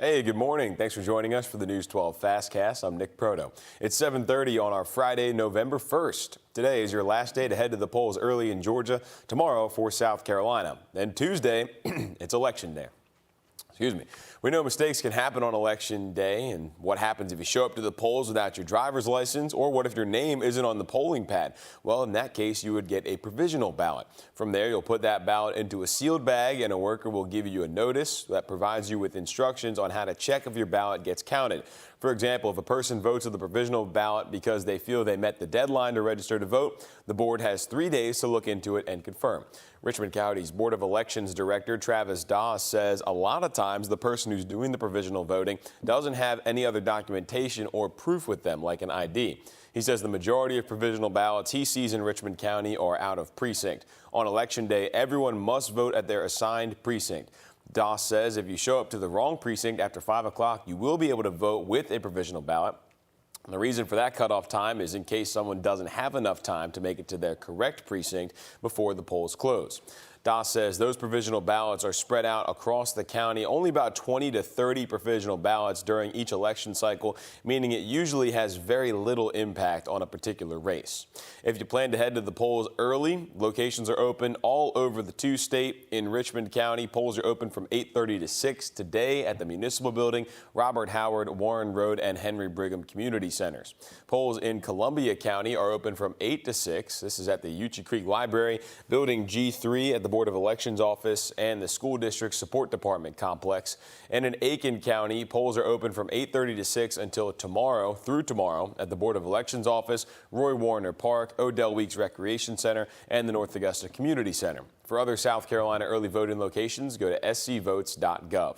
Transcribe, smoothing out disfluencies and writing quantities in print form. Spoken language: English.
Hey, good morning. Thanks for joining us for the News 12 Fastcast. I'm Nick Proto. It's 7:30 on our Friday, November 1st. Today is your last day to head to the polls early in Georgia. Tomorrow for South Carolina. Then Tuesday, it's Election Day. Excuse me. We know mistakes can happen on Election Day, and what happens if you show up to the polls without your driver's license, or what if your name isn't on the polling pad? Well, in that case, you would get a provisional ballot. From there, you'll put that ballot into a sealed bag, and a worker will give you a notice that provides you with instructions on how to check if your ballot gets counted. For example, if a person votes with the provisional ballot because they feel they met the deadline to register to vote, the board has 3 days to look into it and confirm. Richmond County's Board of Elections Director Travis Doss says a lot of times the person who's doing the provisional voting doesn't have any other documentation or proof with them, like an ID. He says the majority of provisional ballots he sees in Richmond County are out of precinct. On Election Day, everyone must vote at their assigned precinct. Doss says if you show up to the wrong precinct after 5 o'clock, you will be able to vote with a provisional ballot. And the reason for that cutoff time is in case someone doesn't have enough time to make it to their correct precinct before the polls close. Doss says those provisional ballots are spread out across the county, only about 20 to 30 provisional ballots during each election cycle, meaning it usually has very little impact on a particular race. If you plan to head to the polls early, locations are open all over the two-state. In Richmond County, polls are open from 8:30 to 6 today at the Municipal Building, Robert Howard, Warren Road, and Henry Brigham Community Centers. Polls in Columbia County are open from 8 to 6. This is at the Uchee Creek Library, Building G3 at the Board of Elections Office and the School District Support Department complex. And in Aiken County, polls are open from 8:30 to 6 until tomorrow at the Board of Elections Office, Roy Warner Park, Odell Weeks Recreation Center, and the North Augusta Community Center. For other South Carolina early voting locations, go to scvotes.gov.